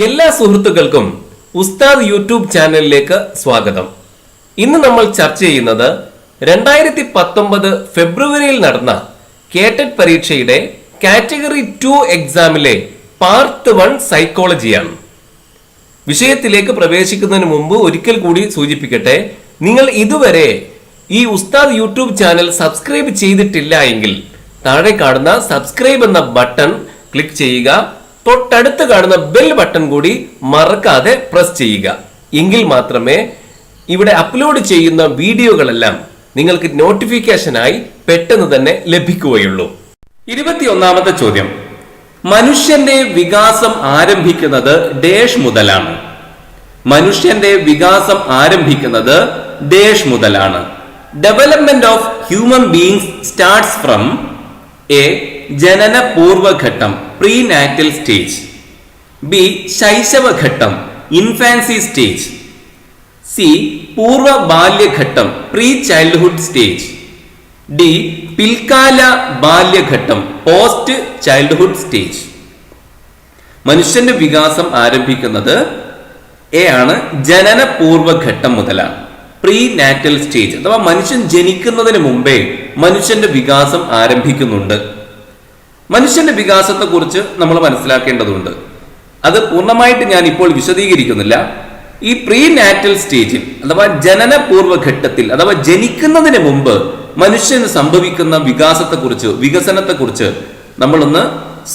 എല്ലാ സുഹൃത്തുക്കൾക്കും ഉസ്താദ് യൂട്യൂബ് ചാനലിലേക്ക് സ്വാഗതം. ഇന്ന് നമ്മൾ ചർച്ച ചെയ്യുന്നത് 2019 ഫെബ്രുവരിയിൽ നടന്ന കേറ്റഡ് പരീക്ഷയുടെ കാറ്റഗറി 2 എക്സാമിലെ പാർട്ട് 1 സൈക്കോളജിയാണ്. വിഷയത്തിലേക്ക് പ്രവേശിക്കുന്നതിന് മുമ്പ് ഒരിക്കൽ കൂടി സൂചിപ്പിക്കട്ടെ, നിങ്ങൾ ഇതുവരെ ഈ ഉസ്താദ് യൂട്യൂബ് ചാനൽ സബ്സ്ക്രൈബ് ചെയ്തിട്ടില്ല എങ്കിൽ താഴെ കാണുന്ന സബ്സ്ക്രൈബ് എന്ന ബട്ടൺ ക്ലിക്ക് ചെയ്യുക. തൊട്ടടുത്ത് കാണുന്ന ബെൽ ബട്ടൺ കൂടി മറക്കാതെ പ്രസ് ചെയ്യുക. എങ്കിൽ മാത്രമേ ഇവിടെ അപ്ലോഡ് ചെയ്യുന്ന വീഡിയോകളെല്ലാം നിങ്ങൾക്ക് നോട്ടിഫിക്കേഷനായി പെട്ടെന്ന് തന്നെ ലഭിക്കുകയുള്ളൂ. 21ാമത്തെ ചോദ്യം, മനുഷ്യന്റെ വികാസം ആരംഭിക്കുന്നത് ഡേഷ് മുതലാണ്. മനുഷ്യന്റെ വികാസം ആരംഭിക്കുന്നത് ഡേഷ് മുതലാണ്. Development of human beings starts from A ജനന പൂർവഘട്ടം പ്രീനാറ്റൽ സ്റ്റേജ്, ബി ശൈശവഘട്ടം ഇൻഫാൻസി സ്റ്റേജ്, സി പൂർവ ബാല്യഘട്ടം പ്രീ ചൈൽഡ്ഹുഡ് സ്റ്റേജ്, ഡി പിൽക്കാല ബാല്യഘട്ടം പോസ്റ്റ് ചൈൽഡ്ഹുഡ് സ്റ്റേജ്. മനുഷ്യന്റെ വികാസം ആരംഭിക്കുന്നത് എ ആണ്, ജനന പൂർവഘട്ടം മുതലാണ്, പ്രീ നാറ്റൽ സ്റ്റേജ് അഥവാ മനുഷ്യൻ ജനിക്കുന്നതിന് മുമ്പേ മനുഷ്യന്റെ വികാസം ആരംഭിക്കുന്നുണ്ട്. മനുഷ്യന്റെ വികാസത്തെ കുറിച്ച് നമ്മൾ മനസ്സിലാക്കേണ്ടതുണ്ട്. അത് പൂർണ്ണമായിട്ട് ഞാൻ ഇപ്പോൾ വിശദീകരിക്കുന്നില്ല. ഈ പ്രീ നാറ്റൽ സ്റ്റേജിൽ അഥവാ ജനന പൂർവ്വഘട്ടത്തിൽ അഥവാ ജനിക്കുന്നതിന് മുമ്പ് മനുഷ്യന് സംഭവിക്കുന്ന വികാസത്തെക്കുറിച്ച്, വികസനത്തെക്കുറിച്ച് നമ്മളൊന്ന്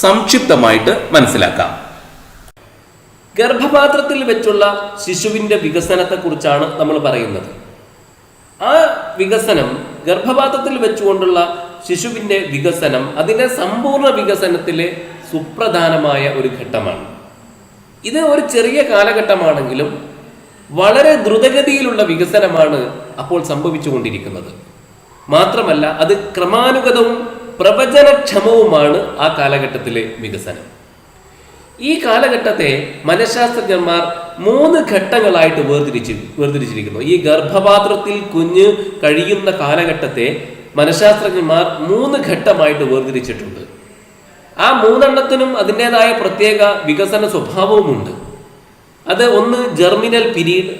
സംക്ഷിപ്തമായിട്ട് മനസ്സിലാക്കാം. ഗർഭപാത്രത്തിൽ വെച്ചുള്ള ശിശുവിന്റെ വികസനത്തെ കുറിച്ചാണ് നമ്മൾ പറയുന്നത്. ആ വികസനം, ഗർഭപാത്രത്തിൽ വെച്ചുകൊണ്ടുള്ള ശിശുവിന്റെ വികസനം അതിന്റെ സമ്പൂർണ്ണ വികസനത്തിലെ സുപ്രധാനമായ ഒരു ഘട്ടമാണ്. ഇത് ഒരു ചെറിയ കാലഘട്ടമാണെങ്കിലും വളരെ ദ്രുതഗതിയിലുള്ള വികസനമാണ് അപ്പോൾ സംഭവിച്ചുകൊണ്ടിരിക്കുന്നത്. മാത്രമല്ല അത് ക്രമാനുഗതവും പ്രവചനക്ഷമവുമാണ് ആ കാലഘട്ടത്തിലെ വികസനം. ഈ കാലഘട്ടത്തെ മനഃശാസ്ത്രജ്ഞന്മാർ 3 ഘട്ടങ്ങളായിട്ട് വേർതിരിച്ചിരിക്കുന്നു. ഈ ഗർഭപാത്രത്തിൽ കുഞ്ഞ് കഴിയുന്ന കാലഘട്ടത്തെ മനഃശാസ്ത്രജ്ഞന്മാർ 3 ഘട്ടമായിട്ട് വേർതിരിച്ചിട്ടുണ്ട്. ആ 3 അതിൻ്റെതായ പ്രത്യേക വികസന സ്വഭാവവുമുണ്ട്. അത് ഒന്ന് ജെർമിനൽ പീരീഡ്,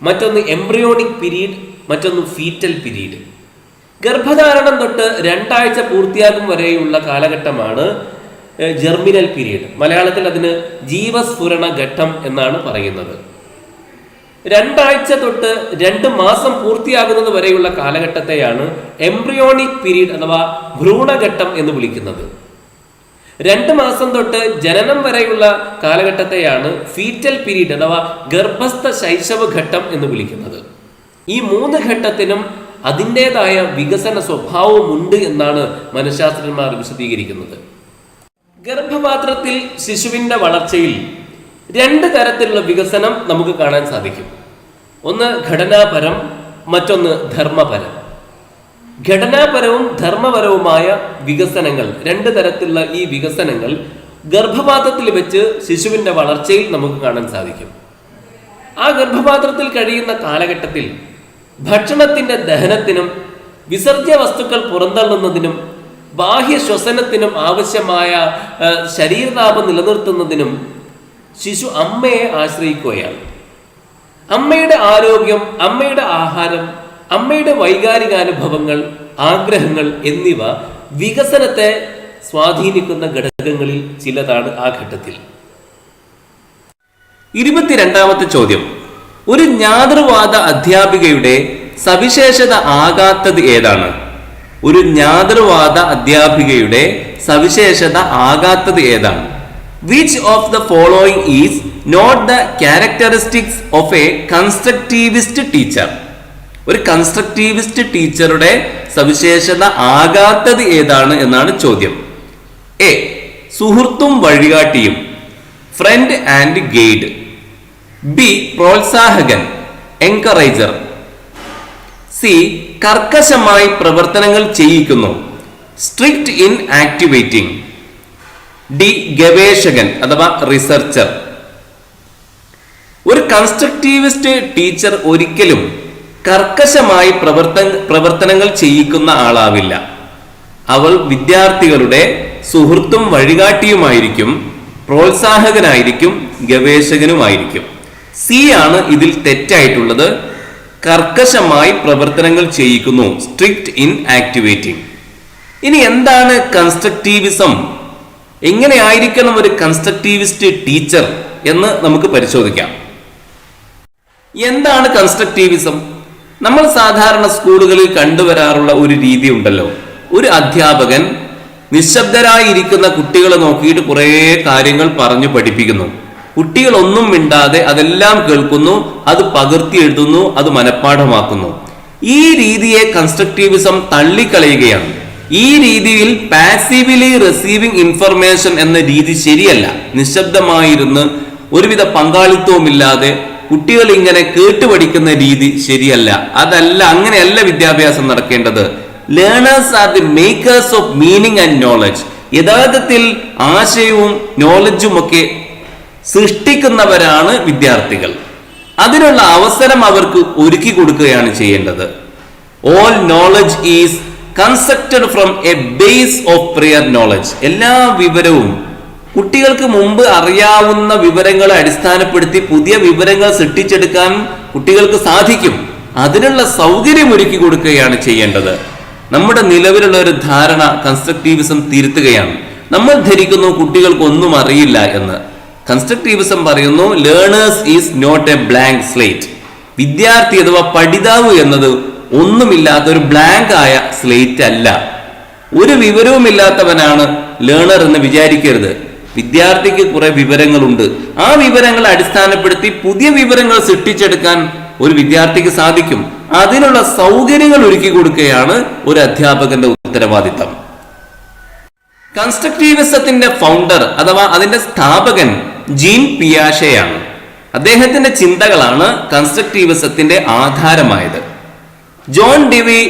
മറ്റൊന്ന് എംബ്രിയോണിക് പീരീഡ്, മറ്റൊന്ന് ഫീറ്റൽ പീരീഡ്. ഗർഭധാരണം തൊട്ട് 2 ആഴ്ച പൂർത്തിയാകും വരെയുള്ള കാലഘട്ടമാണ് ജെർമിനൽ പീരീഡ്. മലയാളത്തിൽ അതിന് ജീവസ്ഫുരണ ഘട്ടം എന്നാണ് പറയുന്നത്. 2 ആഴ്ച തൊട്ട് 2 മാസം പൂർത്തിയാകുന്നത് വരെയുള്ള കാലഘട്ടത്തെയാണ് എംബ്രിയോണിക് പീരീഡ് അഥവാ ഭ്രൂണഘട്ടം എന്ന് വിളിക്കുന്നത്. 2 മാസം തൊട്ട് ജനനം വരെയുള്ള കാലഘട്ടത്തെയാണ് ഫീറ്റൽ പീരീഡ് അഥവാ ഗർഭസ്ഥ ശൈശവ ഘട്ടം എന്ന് വിളിക്കുന്നത്. ഈ 3 ഘട്ടത്തിനും അതിൻ്റെതായ വികസന സ്വഭാവമുണ്ട് എന്നാണ് മനഃശാസ്ത്രജ്ഞന്മാർ വിശദീകരിക്കുന്നത്. ഗർഭപാത്രത്തിൽ ശിശുവിന്റെ വളർച്ചയിൽ 2 തരത്തിലുള്ള വികസനം നമുക്ക് കാണാൻ സാധിക്കും. ഒന്ന് ഘടനാപരം, മറ്റൊന്ന് ധർമ്മപരം. ഘടനാപരവും ധർമ്മപരവുമായ വികസനങ്ങൾ, 2 തരത്തിലുള്ള ഈ വികസനങ്ങൾ ഗർഭപാത്രത്തിൽ വെച്ച് ശിശുവിന്റെ വളർച്ചയിൽ നമുക്ക് കാണാൻ സാധിക്കും. ആ ഗർഭപാത്രത്തിൽ കഴിയുന്ന കാലഘട്ടത്തിൽ ഭക്ഷണത്തിന്റെ ദഹനത്തിനും വിസർജ്യ വസ്തുക്കൾ പുറന്തള്ളുന്നതിനും ബാഹ്യ ശ്വസനത്തിനും ആവശ്യമായ ശരീരതാപം നിലനിർത്തുന്നതിനും ശിശു അമ്മയെ ആശ്രയിക്കുകയാണ്. അമ്മയുടെ ആരോഗ്യം, അമ്മയുടെ ആഹാരം, അമ്മയുടെ വൈകാരികാനുഭവങ്ങൾ, ആഗ്രഹങ്ങൾ എന്നിവ വികസനത്തെ സ്വാധീനിക്കുന്ന ഘടകങ്ങളിൽ ചിലതാണ് ആ ഘട്ടത്തിൽ. 22ാമത്തെ ചോദ്യം, ഒരു ജ്ഞാതൃവാദ അധ്യാപികയുടെ സവിശേഷത ആകാത്തത് ഏതാണ്? ഒരു ജ്ഞാതൃവാദ അധ്യാപികയുടെ സവിശേഷത ആകാത്തത് ഏതാണ്? Which of the following is not the characteristics of a constructivist teacher? ഒരു കൺസ്ട്രക്റ്റിവിസ്റ്റ് ടീച്ചറുടെ സവിശേഷത ആകാത്തത് ഏതാണ് എന്നാണ് ചോദ്യം. എ സുഹൃത്തും വഴികാട്ടിയും, ഫ്രണ്ട് ആൻഡ് ഗൈഡ്. ബി പ്രോത്സാഹകൻ, എൻകറേജർ. സി കർക്കശമായി പ്രവർത്തനങ്ങൾ ചെയ്യിക്കുന്നു, സ്ട്രിക്റ്റ് ഇൻ ആക്ടിവേറ്റിംഗ്. ഡി ഗവേഷകൻ അഥവാ റിസർച്ചർ. ഒരു കൺസ്ട്രക്റ്റിവിസ്റ്റ് ടീച്ചർ ഒരിക്കലും കർക്കശമായി പ്രവർത്തനങ്ങൾ ചെയ്യിക്കുന്ന ആളാവില്ല. അവൾ വിദ്യാർത്ഥികളുടെ സുഹൃത്തും വഴികാട്ടിയുമായിരിക്കും. പ്രോത്സാഹകനായിരിക്കും, ഗവേഷകനുമായിരിക്കും. സി ആണ് ഇതിൽ തെറ്റായിട്ടുള്ളത്. കർക്കശമായി പ്രവർത്തനങ്ങൾ ചെയ്യിക്കുന്നു, സ്ട്രിക്റ്റ് ഇൻ ആക്ടിവേറ്റിംഗ്. ഇനി എന്താണ് കൺസ്ട്രക്റ്റീവിസം? എങ്ങനെയായിരിക്കണം ഒരു കൺസ്ട്രക്റ്റീവിസ്റ്റ് ടീച്ചർ എന്ന് നമുക്ക് പരിശോധിക്കാം. എന്താണ് കൺസ്ട്രക്റ്റീവിസം? നമ്മൾ സാധാരണ സ്കൂളുകളിൽ കണ്ടുവരാറുള്ള ഒരു രീതി ഉണ്ടല്ലോ. ഒരു അധ്യാപകൻ നിശബ്ദരായിരിക്കുന്ന കുട്ടികളെ നോക്കിയിട്ട് കുറേ കാര്യങ്ങൾ പറഞ്ഞു പഠിപ്പിക്കുന്നു. കുട്ടികൾ ഒന്നും മിണ്ടാതെ അതെല്ലാം കേൾക്കുന്നു, അത് പകർത്തി എഴുതുന്നു, അത് മനഃപ്പാഠമാക്കുന്നു. ഈ രീതിയെ കൺസ്ട്രക്റ്റീവിസം തള്ളിക്കളയുകയാണ്. ഈ രീതിയിൽ പാസീവ്ലി റിസീവിംഗ് ഇൻഫർമേഷൻ എന്ന രീതി ശരിയല്ല. നിശബ്ദമായിരുന്ന് ഒരുവിധ പങ്കാളിത്തവുമില്ലാതെ കുട്ടികൾ ഇങ്ങനെ കേട്ടുപഠിക്കുന്ന രീതി ശരിയല്ല. അങ്ങനെയല്ല വിദ്യാഭ്യാസം നടക്കേണ്ടത്. Learners are the makers of meaning and knowledge. യഥാർത്ഥത്തിൽ ആശയവും നോളജും ഒക്കെ സൃഷ്ടിക്കുന്നവരാണ് വിദ്യാർത്ഥികൾ. അതിനുള്ള അവസരം അവർക്ക് ഒരുക്കി കൊടുക്കുകയാണ് ചെയ്യേണ്ടത്. All knowledge is constructed from A base of prior knowledge. എല്ലാ വിവരവും കുട്ടികൾക്ക് മുമ്പ് അറിയാവുന്ന വിവരങ്ങളെ അടിസ്ഥാനപ്പെടുത്തി പുതിയ വിവരങ്ങൾ സൃഷ്ടിച്ചെടുക്കാൻ കുട്ടികൾക്ക് സാധിക്കും. അതിനുള്ള സൗകര്യം ഒരുക്കി കൊടുക്കുകയാണ് ചെയ്യേണ്ടത്. നമ്മുടെ നിലവിലുള്ള ഒരു ധാരണ കൺസ്ട്രക്റ്റീവിസം തിരുത്തുകയാണ്. നമ്മൾ ധരിക്കുന്നു കുട്ടികൾക്ക് ഒന്നും അറിയില്ല എന്ന്. കൺസ്ട്രക്റ്റീവിസം പറയുന്നു learners is not a blank slate. വിദ്യാർത്ഥി അഥവാ പഠിതാവ് എന്നത് ഒന്നുമില്ലാത്ത ഒരു ബ്ലാങ്ക് ആയ സ്ലേറ്റ് അല്ല. ഒരു വിവരവുമില്ലാത്തവനാണ് ലേണർ എന്ന് വിചാരിക്കരുത്. വിദ്യാർത്ഥിക്ക് കുറെ വിവരങ്ങളുണ്ട്. ആ വിവരങ്ങളെ അടിസ്ഥാനപ്പെടുത്തി പുതിയ വിവരങ്ങൾ സൃഷ്ടിച്ചെടുക്കാൻ ഒരു വിദ്യാർത്ഥിക്ക് സാധിക്കും. അതിനുള്ള സൗകര്യങ്ങൾ ഒരുക്കി കൊടുക്കുകയാണ് ഒരു അധ്യാപകന്റെ ഉത്തരവാദിത്തം. കൺസ്ട്രക്റ്റീവിസത്തിന്റെ ഫൗണ്ടർ അഥവാ അതിന്റെ സ്ഥാപകൻ ജീൻ പിയാഷെയാണ്. അദ്ദേഹത്തിന്റെ ചിന്തകളാണ് കൺസ്ട്രക്റ്റീവിസത്തിന്റെ ആധാരമായത്. John Dewey,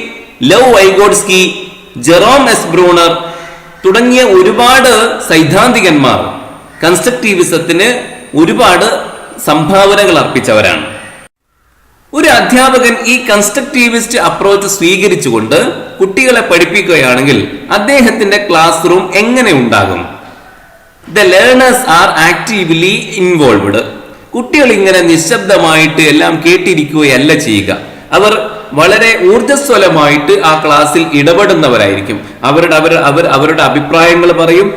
Lev Vygotsky, Jerome S Bruner തുടങ്ങിയ ഒരുപാട് സൈദ്ധാന്തികന്മാർ കൺസ്ട്രക്റ്റീവിസത്തിന് ഒരുപാട് സംഭാവനകൾ അർപ്പിച്ചവരാണ്. ഒരു അധ്യാപകൻ ഈ കൺസ്ട്രക്റ്റീവിസ്റ്റ് അപ്രോച്ച് സ്വീകരിച്ചുകൊണ്ട് കുട്ടികളെ പഠിപ്പിക്കുകയാണെങ്കിൽ അദ്ദേഹത്തിന്റെ ക്ലാസ് റൂം എങ്ങനെ ഉണ്ടാകും? The learners R actively involved. കുട്ടികൾ ഇങ്ങനെ നിശബ്ദമായിട്ട് എല്ലാം കേട്ടിരിക്കുകയല്ല ചെയ്യുക. അവർ വളരെ ഊർജ്ജസ്വലമായിട്ട് ആ ക്ലാസ്സിൽ ഇടപെടുന്നവരായിരിക്കും. അവരുടെ അഭിപ്രായങ്ങൾ പറയും,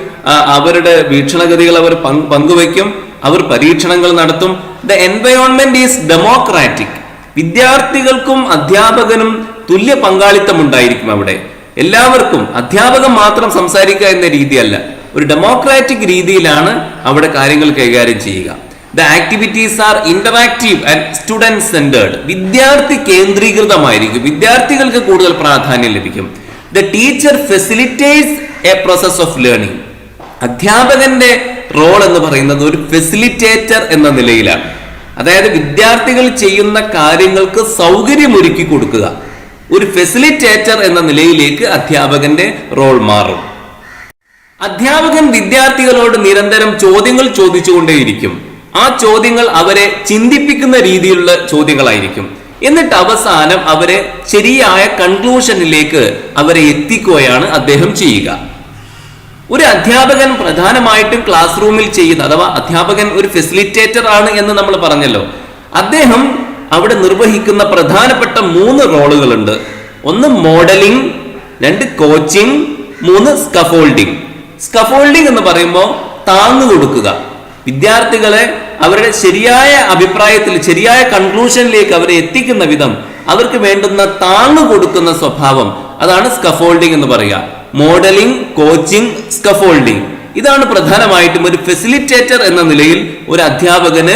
അവരുടെ വീക്ഷണഗതികൾ അവർ പങ്കുവയ്ക്കും, അവർ പരീക്ഷണങ്ങൾ നടത്തും. The environment is democratic. വിദ്യാർത്ഥികൾക്കും അധ്യാപകനും തുല്യ പങ്കാളിത്തം ഉണ്ടായിരിക്കും അവിടെ. എല്ലാവർക്കും അധ്യാപകൻ മാത്രം സംസാരിക്കുക എന്ന രീതിയല്ല, ഒരു ഡെമോക്രാറ്റിക് രീതിയിലാണ് അവിടെ കാര്യങ്ങൾ കൈകാര്യം ചെയ്യുക. The activities are interactive and student centered. വിദ്യാർത്ഥി കേന്ദ്രീകൃതമായിരിക്കും. വിദ്യാർത്ഥികൾക്ക് കൂടുതൽ പ്രാധാന്യം ലഭിക്കും. The teacher facilitates a process of learning. അധ്യാപകന്റെ റോൾ എന്ന് പറയുന്നത് ഒരു ഫെസിലിറ്റേറ്റർ എന്ന നിലയിലാണ്. അതായത് വിദ്യാർത്ഥികൾ ചെയ്യുന്ന കാര്യങ്ങൾക്ക് സൗകര്യമൊരുക്കി കൊടുക്കുക. ഒരു ഫെസിലിറ്റേറ്റർ എന്ന നിലയിലേക്ക് അധ്യാപകന്റെ റോൾ മാറും. അധ്യാപകൻ വിദ്യാർത്ഥികളോട് നിരന്തരം ചോദ്യങ്ങൾ ചോദിച്ചുകൊണ്ടേയിരിക്കും. ആ ചോദ്യങ്ങൾ അവരെ ചിന്തിപ്പിക്കുന്ന രീതിയിലുള്ള ചോദ്യങ്ങളായിരിക്കും. എന്നിട്ട് അവസാനം അവരെ ശരിയായ കൺക്ലൂഷനിലേക്ക് അവരെ എത്തിക്കുകയാണ് അദ്ദേഹം ചെയ്യുക. ഒരു അധ്യാപകൻ പ്രധാനമായിട്ടും ക്ലാസ് റൂമിൽ ചെയ്യുന്ന അഥവാ അധ്യാപകൻ ഒരു ഫെസിലിറ്റേറ്റർ ആണ് എന്ന് നമ്മൾ പറഞ്ഞല്ലോ. അദ്ദേഹം അവിടെ നിർവഹിക്കുന്ന പ്രധാനപ്പെട്ട 3 റോളുകളുണ്ട്. 1 മോഡലിംഗ്, 2 കോച്ചിങ്, 3 സ്കഫോൾഡിംഗ്. സ്കഫോൾഡിംഗ് എന്ന് പറയുമ്പോൾ താങ്ങ് കൊടുക്കുക. വിദ്യാർത്ഥികളെ അവരുടെ ശരിയായ അഭിപ്രായത്തിൽ ശരിയായ കൺക്ലൂഷനിലേക്ക് അവരെ എത്തിക്കുന്ന വിധം അവർക്ക് വേണ്ടുന്ന താങ്ങ് കൊടുക്കുന്ന സ്വഭാവം, അതാണ് സ്കഫോൾഡിംഗ് എന്ന് പറയുക. മോഡലിംഗ്, കോച്ചിങ്, സ്കഫോൾഡിംഗ്, ഇതാണ് പ്രധാനമായിട്ടും ഒരു ഫെസിലിറ്റേറ്റർ എന്ന നിലയിൽ ഒരു അധ്യാപകന്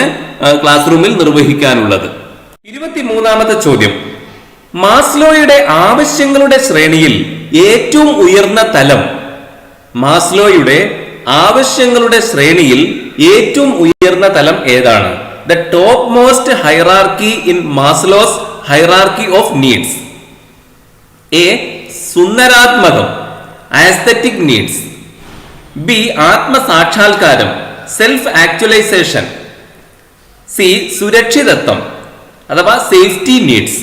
ക്ലാസ് റൂമിൽ നിർവഹിക്കാനുള്ളത്. 23ാമത്തെ ചോദ്യം, മാസ്ലോയുടെ ആവശ്യങ്ങളുടെ ശ്രേണിയിൽ ഏറ്റവും ഉയർന്ന തലം, മാസ്ലോയുടെ ആവശ്യങ്ങളുടെ ശ്രേണിയിൽ ഏറ്റവും ഉയർന്ന തലം ഏതാണ്? The top most hierarchy in Maslow's hierarchy of needs. A സുന്ദരാത്മകം, ആസ്തറ്റിക് നീഡ്സ്. ബി ആത്മസാക്ഷാത്കാരം, സെൽഫ് ആക്ച്വലൈസേഷൻ. സി സുരക്ഷിതത്വം അഥവാ സേഫ്റ്റി നീഡ്സ്.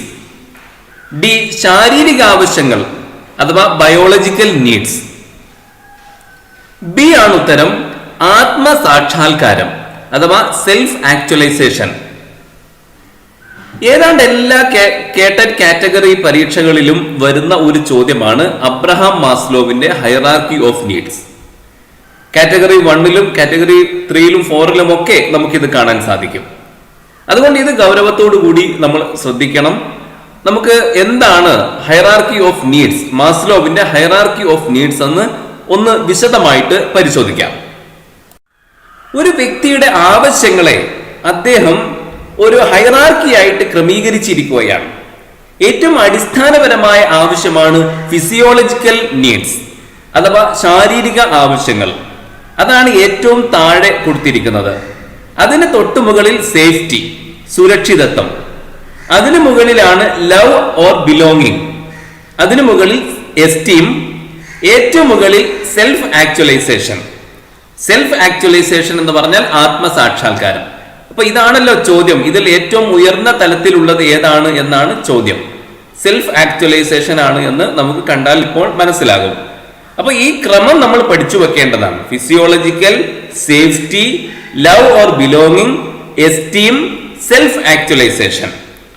ഡി ശാരീരിക ആവശ്യങ്ങൾ അഥവാ ബയോളജിക്കൽ നീഡ്സ്. ബി ആണ് ഉത്തരം, ആത്മസാക്ഷാത്കാരം അഥവാ സെൽഫ് ആക്ച്വലൈസേഷൻ. ഏതാണ്ട് എല്ലാ കാറ്റഗറി പരീക്ഷകളിലും വരുന്ന ഒരു ചോദ്യമാണ് അബ്രഹാം മാസ്ലോവിന്റെ ഹൈറാർക്കി ഓഫ് നീഡ്സ്. കാറ്റഗറി 1-ലും കാറ്റഗറി 3-ലും 4-ലും ഒക്കെ നമുക്കിത് കാണാൻ സാധിക്കും. അതുകൊണ്ട് ഇത് ഗൗരവത്തോടു കൂടി നമ്മൾ ശ്രദ്ധിക്കണം. നമുക്ക് എന്താണ് ഹൈറാർക്കി ഓഫ് നീഡ്സ്, മാസ്ലോവിന്റെ ഹൈറാർക്കി ഓഫ് നീഡ്സ് എന്ന് ഒന്ന് വിശദമായിട്ട് പരിശോധിക്കാം. ഒരു വ്യക്തിയുടെ ആവശ്യങ്ങളെ അദ്ദേഹം ഒരു ഹൈറാർക്കി ആയിട്ട് ക്രമീകരിച്ചിരിക്കുകയാണ്. ഏറ്റവും അടിസ്ഥാനപരമായ ആവശ്യമാണ് ഫിസിയോളജിക്കൽ നീഡ്സ് അഥവാ ശാരീരിക ആവശ്യങ്ങൾ. അതാണ് ഏറ്റവും താഴെ കൊടുത്തിരിക്കുന്നത്. അതിന് തൊട്ടുമുകളിൽ സേഫ്റ്റി, സുരക്ഷിതത്വം. അതിനു മുകളിലാണ് ലവ് ഓർ ബിലോങ്ങിങ്. അതിനു മുകളിൽ എസ്റ്റീം. ഏറ്റവും മുകളിൽ സെൽഫ് ആക്ച്വലൈസേഷൻ. സെൽഫ് ആക്ച്വലൈസേഷൻ എന്ന് പറഞ്ഞാൽ ആത്മസാക്ഷാത്കാരം. അപ്പൊ ഇതാണല്ലോ ചോദ്യം. ഇതിൽ ഏറ്റവും ഉയർന്ന തലത്തിലുള്ളത് ഏതാണ് എന്നാണ് ചോദ്യം. സെൽഫ് ആക്ച്വലൈസേഷൻ ആണ് എന്ന് നമുക്ക് കണ്ടാൽ ഇപ്പോൾ മനസ്സിലാകും. അപ്പൊ ഈ ക്രമം നമ്മൾ പഠിച്ചു വെക്കേണ്ടതാണ്. Physiological, safety, love or belonging, esteem, self actualisation.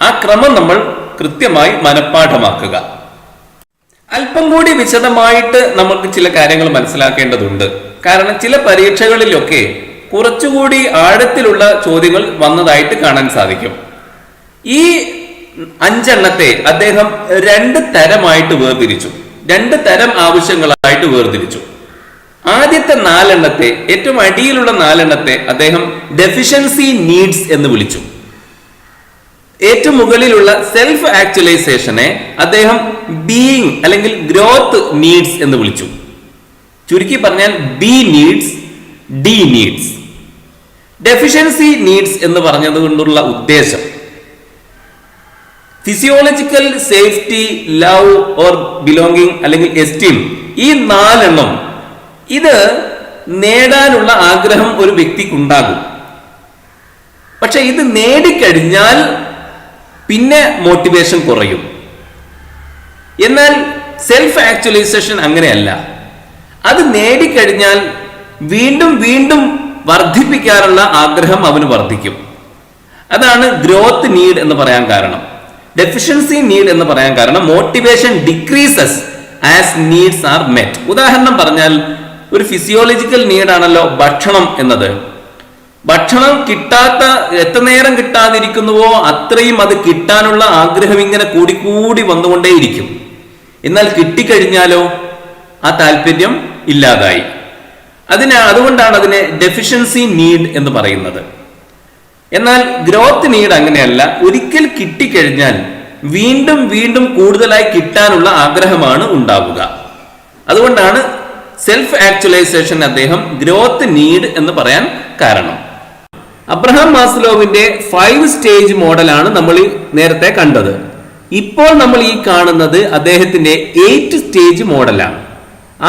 ആ ക്രമം നമ്മൾ കൃത്യമായി മനഃപ്പാഠമാക്കുക. അല്പം കൂടി വിശദമായിട്ട് നമുക്ക് ചില കാര്യങ്ങൾ മനസ്സിലാക്കേണ്ടതുണ്ട്. കാരണം ചില പരീക്ഷകളിലൊക്കെ കുറച്ചുകൂടി ആഴത്തിലുള്ള ചോദ്യങ്ങൾ വന്നതായിട്ട് കാണാൻ സാധിക്കും. ഈ 5 എണ്ണത്തെ അദ്ദേഹം 2 തരമായിട്ട് വേർതിരിച്ചു. 2 തരം ആവശ്യങ്ങളായിട്ട് വേർതിരിച്ചു. ആദ്യത്തെ 4 എണ്ണത്തെ, ഏറ്റവും അടിയിലുള്ള 4 എണ്ണത്തെ അദ്ദേഹം ഡെഫിഷ്യൻസി നീഡ്സ് എന്ന് വിളിച്ചു. ഏറ്റവും മുകളിലുള്ള സെൽഫ് ആക്ച്വലൈസേഷനെ അദ്ദേഹം ബീയിങ് അല്ലെങ്കിൽ ഗ്രോത്ത് നീഡ്സ് എന്ന് വിളിച്ചു. ചുരുക്കി പറഞ്ഞാൽ B needs, D needs. Deficiency needs എന്ന് പറഞ്ഞതുകൊണ്ടുള്ള ഉദ്ദേശം physiological, safety, love or belonging അല്ലെങ്കിൽ എസ്റ്റീം, ഈ 4 എണ്ണം ഇത് നേടാനുള്ള ആഗ്രഹം ഒരു വ്യക്തിക്കുണ്ടാകും. പക്ഷെ ഇത് നേടിക്കഴിഞ്ഞാൽ പിന്നെ മോട്ടിവേഷൻ കുറയും. എന്നാൽ സെൽഫ് ആക്ച്വലൈസേഷൻ അങ്ങനെയല്ല. അത് നേടിക്കഴിഞ്ഞാൽ വീണ്ടും വീണ്ടും വർദ്ധിപ്പിക്കാനുള്ള ആഗ്രഹം അവന് വർദ്ധിക്കും. അതാണ് ഗ്രോത്ത് നീഡ് എന്ന് പറയാൻ കാരണം. ഡെഫിഷ്യൻസി നീഡ് എന്ന് പറയാൻ കാരണം motivation decreases as needs R met. ഉദാഹരണം പറഞ്ഞാൽ ഒരു ഫിസിയോളജിക്കൽ നീഡാണല്ലോ ഭക്ഷണം എന്നത്. ഭക്ഷണം കിട്ടാത്ത, എത്ര നേരം കിട്ടാതിരിക്കുന്നുവോ അത്രയും അത് കിട്ടാനുള്ള ആഗ്രഹം ഇങ്ങനെ കൂടിക്കൂടി വന്നുകൊണ്ടേയിരിക്കും. എന്നാൽ കിട്ടിക്കഴിഞ്ഞാലോ ആ താല്പര്യം ഇല്ലാതായി. അതുകൊണ്ടാണ് അതിനെ ഡെഫിഷ്യൻസി നീഡ് എന്ന് പറയുന്നത്. എന്നാൽ ഗ്രോത്ത് നീഡ് അങ്ങനെയല്ല. ഒരിക്കൽ കിട്ടിക്കഴിഞ്ഞാൽ വീണ്ടും വീണ്ടും കൂടുതലായി കിട്ടാനുള്ള ആഗ്രഹമാണ് ഉണ്ടാവുക. അതുകൊണ്ടാണ് സെൽഫ് ആക്ച്വലൈസേഷൻ അദ്ദേഹം ഗ്രോത്ത് നീഡ് എന്ന് പറയാൻ കാരണം. അബ്രഹാം മാസ്ലോവിന്റെ 5 സ്റ്റേജ് മോഡലാണ് നമ്മൾ നേരത്തെ കണ്ടത്. ഇപ്പോൾ നമ്മൾ ഈ കാണുന്നത് അദ്ദേഹത്തിന്റെ 8 സ്റ്റേജ് മോഡലാണ്.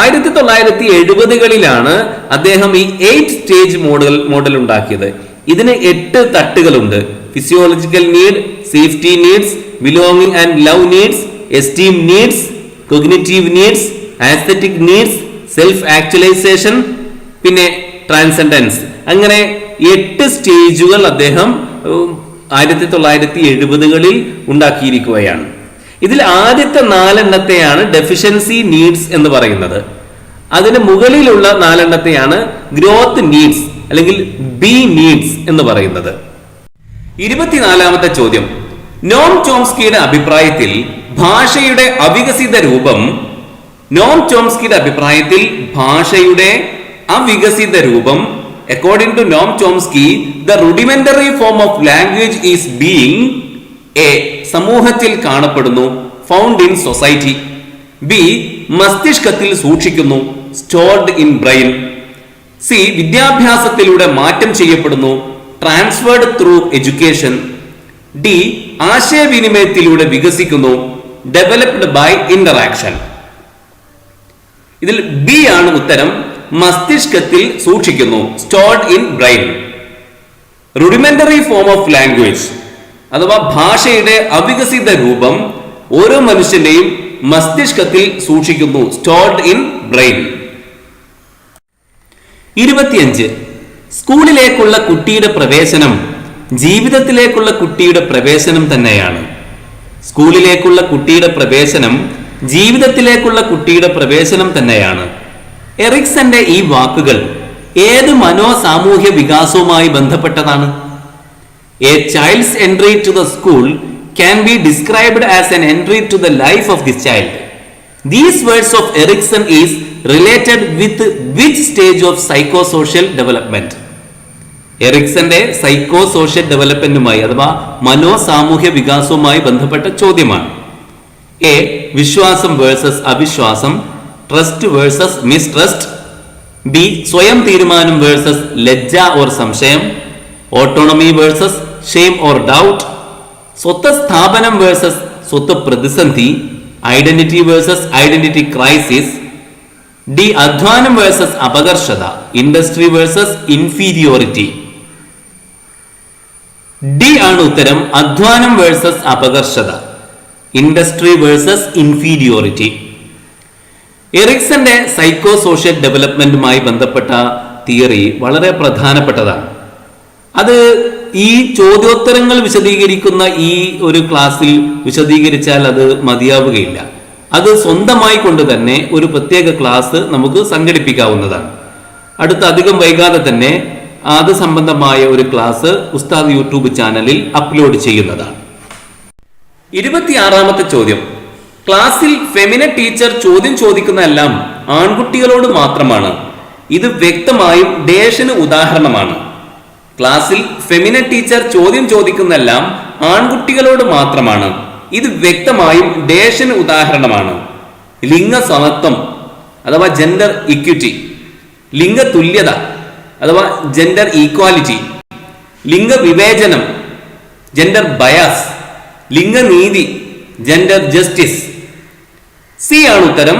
1970കളിലാണ് അദ്ദേഹം ഈ 8 സ്റ്റേജ് മോഡൽ ഉണ്ടാക്കിയത്. ഇതിന് 8 തട്ടുകളുണ്ട്. Physiological need, safety needs, belonging and love needs, esteem needs, cognitive needs, aesthetic needs, self actualisation, പിന്നെ ട്രാൻസെൻഡൻസ്. അങ്ങനെ 8 സ്റ്റേജുകൾ അദ്ദേഹം 1970കളിൽ ഉണ്ടാക്കിയിരിക്കുകയാണ്. ഇതിൽ ആദ്യത്തെ 4 എണ്ണത്തെയാണ് ഡെഫിഷ്യൻസി നീഡ്സ് എന്ന് പറയുന്നത്. അതിന് മുകളിലുള്ള 4 എണ്ണത്തെയാണ് ഗ്രോത്ത് നീഡ്സ് അല്ലെങ്കിൽ ബി നീഡ്സ് എന്ന് പറയുന്നത്. 24ാമത്തെ ചോദ്യം. നോം ചോംസ്കിയുടെ അഭിപ്രായത്തിൽ ഭാഷയുടെ അവികസിത രൂപം according to Noam Chomsky, the rudimentary form of language is being A. സമൂഹത്തിൽ കാണപ്പെടുന്നു, found in society. B. മസ്തിഷ്കത്തിൽ സൂക്ഷിക്കുന്നു, stored in brain. C. വിദ്യാഭ്യാസത്തിലൂടെ മാറ്റം ചെയ്യപ്പെടുന്നു, transferred through education. D. ആശയവിനിമയത്തിലൂടെ വികസിക്കുന്നു, developed by interaction. ഇതിൽ ബി ആണ് ഉത്തരം. മസ്തിഷ്കത്തിൽ സൂക്ഷിക്കുന്നു, stored in brain. Rudimentary form of language അഥവാ ഭാഷയുടെ അവികസിത രൂപം ഓരോ മനുഷ്യന്റെയും മസ്തിഷ്കത്തിൽ സൂക്ഷിക്കുന്നു, സ്റ്റോർഡ് ഇൻ ബ്രെയിൻ. 25. സ്കൂളിലേക്കുള്ള കുട്ടിയുടെ പ്രവേശനം ജീവിതത്തിലേക്കുള്ള കുട്ടിയുടെ പ്രവേശനം തന്നെയാണ്. സ്കൂളിലേക്കുള്ള കുട്ടിയുടെ പ്രവേശനം ജീവിതത്തിലേക്കുള്ള കുട്ടിയുടെ പ്രവേശനം തന്നെയാണ്. എറിക്സന്റെ ഈ വാക്കുകൾ ഏത് മനോസാമൂഹ്യ വികാസവുമായി ബന്ധപ്പെട്ടതാണ്? A child's entry to the school can be described as an entry to the life of this child. These words of Erikson is related with which stage of psychosocial development? എറിക്സന്റെ സൈക്കോ സോഷ്യൽ ഡെവലപ്മെന്റുമായി അഥവാ മനോസാമൂഹ്യ വികാസവുമായി ബന്ധപ്പെട്ട ചോദ്യമാണ്. A. വിശ്വാസം versus അവിശ്വാസം, trust versus mistrust. B. സ്വയം തീരുമാനം വേഴ്സസ് ലജ്ജ ഓർ സംശയം, autonomy versus shame or doubt, സ്വത്ത് സ്ഥാപനം വേഴ്സസ് സ്വത്ത് പ്രതിസന്ധി, identity versus identity crisis. D. അധ്വാനം വേഴ്സസ് അപകർഷത, ഇൻഡസ്ട്രി വേഴ്സസ് ഇൻഫീരിയോറിറ്റി. ഡി ആണ് ഉത്തരം. അധ്വാനം വേഴ്സസ് അപകർഷത, ഇൻഡസ്ട്രി വേഴ്സസ് ഇൻഫീരിയോറിറ്റി. എറിക്സന്റെ സൈക്കോ സോഷ്യൽ ഡെവലപ്മെന്റുമായി ബന്ധപ്പെട്ട തിയറി വളരെ പ്രധാനപ്പെട്ടതാണ്. അത് ഈ ചോദ്യോത്തരങ്ങൾ വിശദീകരിക്കുന്ന ഈ ഒരു ക്ലാസ്സിൽ വിശദീകരിച്ചാൽ അത് മതിയാവുകയില്ല. അത് സ്വന്തമായി കൊണ്ട് തന്നെ ഒരു പ്രത്യേക ക്ലാസ് നമുക്ക് സംഘടിപ്പിക്കാവുന്നതാണ്. അടുത്ത അധികം വൈകാതെ തന്നെ അത് സംബന്ധമായ ഒരു ക്ലാസ് ഉസ്താദ് യൂട്യൂബ് ചാനലിൽ അപ്ലോഡ് ചെയ്യുന്നതാണ്. 26ാമത്തെ ചോദ്യം. ക്ലാസ്സിൽ ഫെമിന ടീച്ചർ ചോദ്യം ചോദിക്കുന്നതെല്ലാം ആൺകുട്ടികളോട് മാത്രമാണ്. ഇത് വ്യക്തമായും ഡേഷിന് ഉദാഹരണമാണ്. ക്ലാസ്സിൽ ഫെമിന ടീച്ചർ ചോദ്യം ചോദിക്കുന്നതെല്ലാം ആൺകുട്ടികളോട് മാത്രമാണ്. ഇത് വ്യക്തമായും ഡേഷിന് ഉദാഹരണമാണ്. ലിംഗ സമത്വം അഥവാ ജെൻഡർ ഇക്വിറ്റി, ലിംഗ തുല്യത അഥവാ ജെൻഡർ ഈക്വാലിറ്റി, ലിംഗ വിവേചനം ജെൻഡർ ബയാസ്, ലിംഗനീതി ജെൻഡർ ജസ്റ്റിസ്. സി ആണ് ഉത്തരം.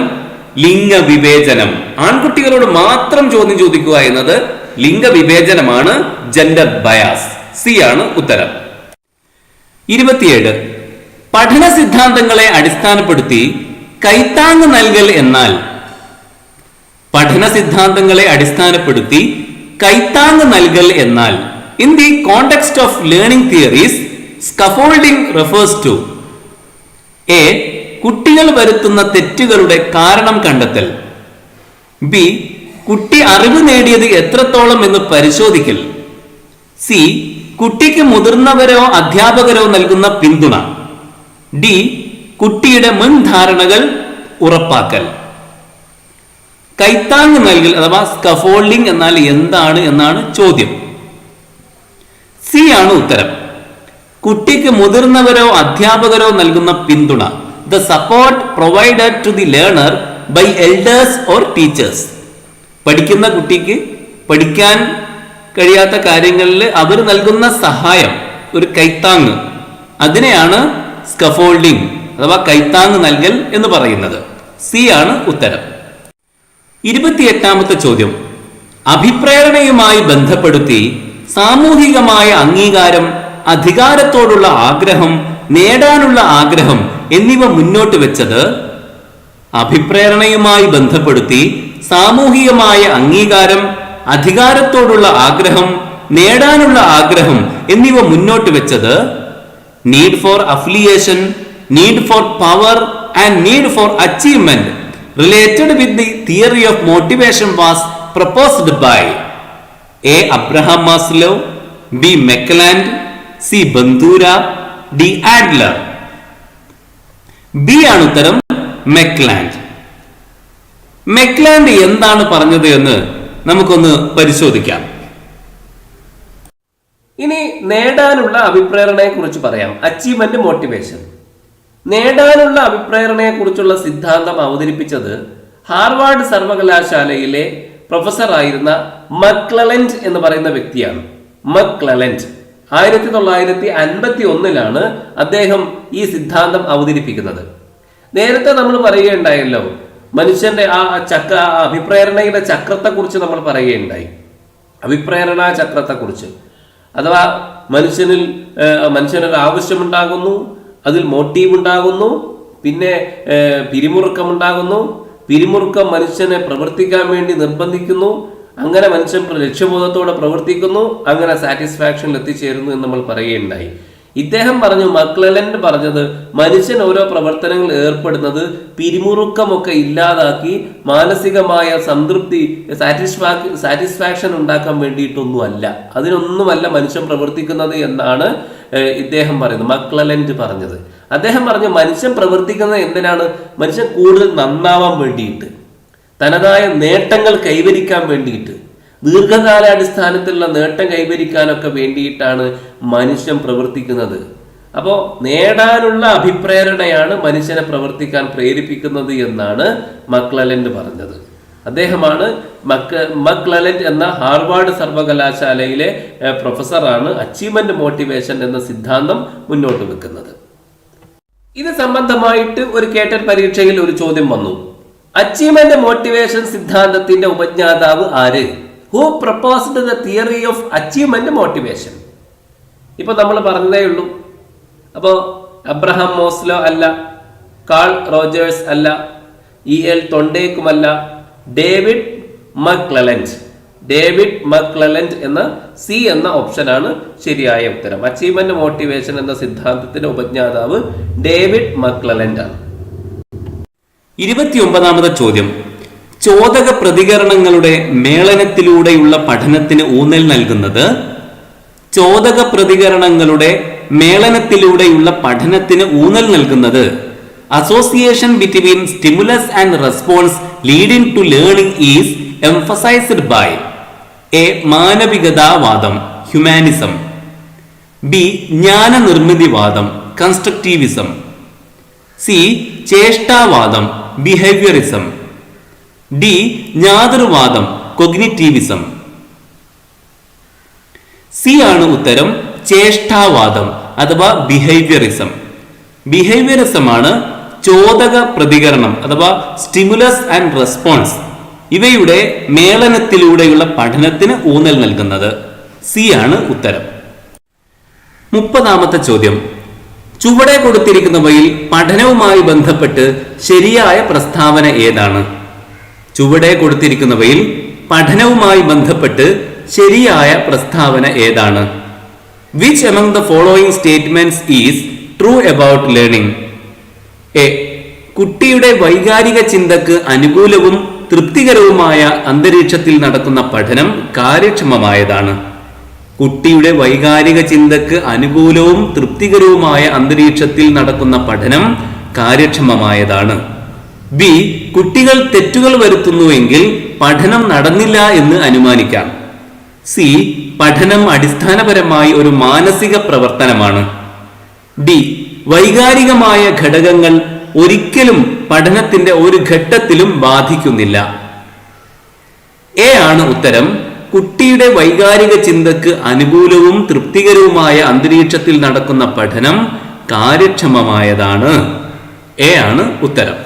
ലിംഗ വിവേചനം, ആൺകുട്ടികളോട് മാത്രം ചോദ്യം ചോദിക്കുക എന്നത് ലിംഗവിവേചനമാണ്, ജെൻഡർ ബയാസ്. സി ആണ് ഉത്തരം. 27. പഠന സിദ്ധാന്തങ്ങളെ അടിസ്ഥാനപ്പെടുത്തി കൈത്താങ് നൽകൽ എന്നാൽ? പഠന സിദ്ധാന്തങ്ങളെ അടിസ്ഥാനപ്പെടുത്തി കൈത്താങ് നൽകൽ എന്നാൽ in the context of learning theories scaffolding refers to a. കുട്ടികൾ വരുത്തുന്ന തെറ്റുകളുടെ കാരണം കണ്ടെത്തൽ, ബി. കുട്ടി അറിവ് നേടിയത് എത്രത്തോളം എന്ന് പരിശോധിക്കൽ, സി. കുട്ടിക്ക് മുതിർന്നവരോ അധ്യാപകരോ നൽകുന്ന പിന്തുണ, ഡി. കുട്ടിയുടെ മുൻധാരണകൾ ഉറപ്പാക്കൽ. കൈത്താങ് നൽകൽ അഥവാ സ്കഫോൾഡിംഗ് എന്നാൽ എന്താണ് എന്നാണ് ചോദ്യം. സി ആണ് ഉത്തരം. കുട്ടിക്ക് മുതിർന്നവരോ അധ്യാപകരോ നൽകുന്ന പിന്തുണ, the support provided to the learner by elders or teachers. പഠിക്കുന്ന കുട്ടിക്ക് പഠിക്കാൻ കഴിയാത്ത കാര്യങ്ങളിൽ അവർ നൽകുന്ന സഹായം, ഒരു കൈത്താങ്, അതിനെയാണ് സ്കഫോൾഡിംഗ് അഥവാ കൈത്താങ് നൽകൽ എന്ന് പറയുന്നത്. സി ആണ് ഉത്തരം. 28ാമത്തെ ചോദ്യം. അഭിപ്രേരണയുമായി ബന്ധപ്പെടുത്തി സാമൂഹികമായ അംഗീകാരം, അധികാരത്തോടുള്ള ആഗ്രഹം, നേടാനുള്ള ആഗ്രഹം എന്നിവ മുന്നോട്ട് വെച്ചത്? അഭിപ്രേരണയുമായി ബന്ധപ്പെടുത്തി സാമൂഹികമായ അംഗീകാരം, അധികാരത്തോടുള്ള ആഗ്രഹം, നേടാനുള്ള ആഗ്രഹം എന്നിവ മുന്നോട്ട് വെച്ചത് need for affiliation, need for power and need for achievement related with the theory of motivation was proposed by A. Abraham Maslow, B. McClelland, C. Bandura, D. Adler. B ആണ് ഉത്തരം. മെക്ലാൻഡ്. മെക്ലാൻഡ് എന്താണ് പറഞ്ഞത് എന്ന് നമുക്കൊന്ന് പരിശോധിക്കാം. ഇനി നേടാനുള്ള അഭിപ്രേരണയെ കുറിച്ച് പറയാം. Achievement, motivation. നേടാനുള്ള അഭിപ്രേരണയെ കുറിച്ചുള്ള സിദ്ധാന്തം അവതരിപ്പിച്ചത് ഹാർവാർഡ് സർവകലാശാലയിലെ പ്രൊഫസറായിരുന്ന മക്ലെലൻഡ് എന്ന് പറയുന്ന വ്യക്തിയാണ്. മക്ലെലൻഡ് 1951 അദ്ദേഹം ഈ സിദ്ധാന്തം അവതരിപ്പിക്കുന്നത്. നേരത്തെ നമ്മൾ പറയുകയുണ്ടായല്ലോ, മനുഷ്യന്റെ ആ അഭിപ്രേരണയുടെ ചക്രത്തെക്കുറിച്ച് നമ്മൾ പറയുകയുണ്ടായി. അഭിപ്രേരണ ചക്രത്തെക്കുറിച്ച്, അഥവാ മനുഷ്യനൊരു ആവശ്യമുണ്ടാകുന്നു, അതിൽ മോട്ടീവ് ഉണ്ടാകുന്നു, പിന്നെ പിരിമുറുക്കം ഉണ്ടാകുന്നു, പിരിമുറുക്കം മനുഷ്യനെ പ്രവർത്തിക്കാൻ വേണ്ടി നിർബന്ധിക്കുന്നു, അങ്ങനെ മനുഷ്യൻ ലക്ഷ്യബോധത്തോടെ പ്രവർത്തിക്കുന്നു, അങ്ങനെ സാറ്റിസ്ഫാക്ഷനിൽ എത്തിച്ചേരുന്നു എന്ന് നമ്മൾ പറയുകയുണ്ടായി. ഇദ്ദേഹം പറഞ്ഞു, മക്ലെലൻഡ് പറഞ്ഞത്, മനുഷ്യൻ ഓരോ പ്രവർത്തനങ്ങൾ ഏർപ്പെടുന്നത് പിരിമുറുക്കമൊക്കെ ഇല്ലാതാക്കി മാനസികമായ സംതൃപ്തി സാറ്റിസ്ഫാക്ഷൻ ഉണ്ടാക്കാൻ വേണ്ടിയിട്ടൊന്നുമല്ല, അതിനൊന്നുമല്ല മനുഷ്യൻ പ്രവർത്തിക്കുന്നത് എന്നാണ് ഇദ്ദേഹം പറയുന്നത്, മക്ലെലൻഡ് പറഞ്ഞത്. അദ്ദേഹം പറഞ്ഞു മനുഷ്യൻ പ്രവർത്തിക്കുന്നത് എന്തിനാണ്? മനുഷ്യൻ കൂടുതൽ നന്നാവാൻ വേണ്ടിയിട്ട്, തനതായ നേട്ടങ്ങൾ കൈവരിക്കാൻ വേണ്ടിയിട്ട്, ദീർഘകാലാടിസ്ഥാനത്തിലുള്ള നേട്ടം കൈവരിക്കാനൊക്കെ വേണ്ടിയിട്ടാണ് മനുഷ്യൻ പ്രവർത്തിക്കുന്നത്. അപ്പോൾ നേടാനുള്ള അഭിപ്രേരണയാണ് മനുഷ്യനെ പ്രവർത്തിക്കാൻ പ്രേരിപ്പിക്കുന്നത് എന്നാണ് മക്ലെലൻഡ് പറഞ്ഞത്. അദ്ദേഹമാണ് മക്ലെലൻഡ് എന്ന ഹാർവാർഡ് സർവകലാശാലയിലെ പ്രൊഫസറാണ് അച്ചീവ്മെന്റ് മോട്ടിവേഷൻ എന്ന സിദ്ധാന്തം മുന്നോട്ട് വെക്കുന്നത്. ഇത് സംബന്ധമായിട്ട് ഒരു കേട്ടൽ പരീക്ഷയിൽ ഒരു ചോദ്യം വന്നു. അച്ചീവ്മെന്റ് മോട്ടിവേഷൻ സിദ്ധാന്തത്തിന്റെ ഉപജ്ഞാതാവ് ആര്? Who proposed the theory of achievement motivation? ഇപ്പൊ നമ്മൾ പറഞ്ഞതേ ഉള്ളൂ. അപ്പോൾ അബ്രഹാം മോസ്ലോ അല്ല, കാൾ റോജേഴ്സ് അല്ല, E.L. തൊണ്ടേക്കുമല്ല, ഡേവിഡ് മക്ലെലൻഡ് എന്ന സി എന്ന ഓപ്ഷനാണ് ശരിയായ ഉത്തരം. അച്ചീവ്മെന്റ് മോട്ടിവേഷൻ എന്ന സിദ്ധാന്തത്തിന്റെ ഉപജ്ഞാതാവ് ഡേവിഡ് മക്ലെലൻഡ് ആണ്. 29ാമത്തെ ചോദ്യം, ചോദക പ്രതികരണങ്ങളുടെ മേളനത്തിലൂടെയുള്ള പഠനത്തിന് ഊന്നൽ നൽകുന്നത്? ചോദക പ്രതികരണങ്ങളുടെ മേളനത്തിലൂടെയുള്ള പഠനത്തിന് ഊന്നൽ നൽകുന്നത് association between stimulus and response leading to learning is emphasised by A. മാനവികതാവാദം ഹ്യൂമാനിസം, ബി. ജ്ഞാന നിർമ്മിതിവാദം കൺസ്ട്രക്റ്റിവിസം, സി. ചേഷ്ടാവാദം ബിഹേവിയറിസം, ഡി. ജ്ഞാതൃവാദം കൊഗ്നിറ്റീവിസം. സി ആണ് ഉത്തരം, ചേഷ്ടാവാദം അഥവാ ബിഹേവിയറിസം. ബിഹേവിയറിസമാണ് ചോദക പ്രതികരണം അഥവാ സ്റ്റിമുലസ് ആൻഡ് റെസ്പോൺസ് ഇവയുടെ മേളനത്തിലൂടെയുള്ള പഠനത്തിന് ഊന്നൽ നൽകുന്നത്. സി ആണ് ഉത്തരം. 30ാമത്തെ ചോദ്യം, ചുവടെ കൊടുത്തിരിക്കുന്നവയിൽ പഠനവുമായി ബന്ധപ്പെട്ട് ശരിയായ പ്രസ്താവന ഏതാണ്? ചുവടെ കൊടുത്തിരിക്കുന്നവയിൽ പഠനവുമായി ബന്ധപ്പെട്ട് ശരിയായ പ്രസ്താവന ഏതാണ്? Which among the following statements is true about learning? A. കുട്ടിയുടെ വൈകാരിക ചിന്തക്ക് അനുകൂലവും തൃപ്തികരവുമായ അന്തരീക്ഷത്തിൽ നടക്കുന്ന പഠനം കാര്യക്ഷമമായതാണ്. കുട്ടിയുടെ വൈകാരിക ചിന്തക്ക് അനുകൂലവും തൃപ്തികരവുമായ അന്തരീക്ഷത്തിൽ നടക്കുന്ന പഠനം കാര്യക്ഷമമായതാണ്. ബി. കുട്ടികൾ തെറ്റുകൾ വരുത്തുന്നുവെങ്കിൽ പഠനം നടന്നില്ല എന്ന് അനുമാനിക്കാം. സി. പഠനം അടിസ്ഥാനപരമായി ഒരു മാനസിക പ്രവർത്തനമാണ്. ഡി. വൈകാരികമായ ഘടകങ്ങൾ ഒരിക്കലും പഠനത്തിന്റെ ഒരു ഘട്ടത്തിലും ബാധിക്കുന്നില്ല. എ ആണ് ഉത്തരം. കുട്ടിയുടെ വൈകാരിക ചിന്തക്ക് അനുകൂലവും തൃപ്തികരവുമായ അന്തരീക്ഷത്തിൽ നടക്കുന്ന പഠനം കാര്യക്ഷമമായതാണ്. എ ആണ് ഉത്തരം.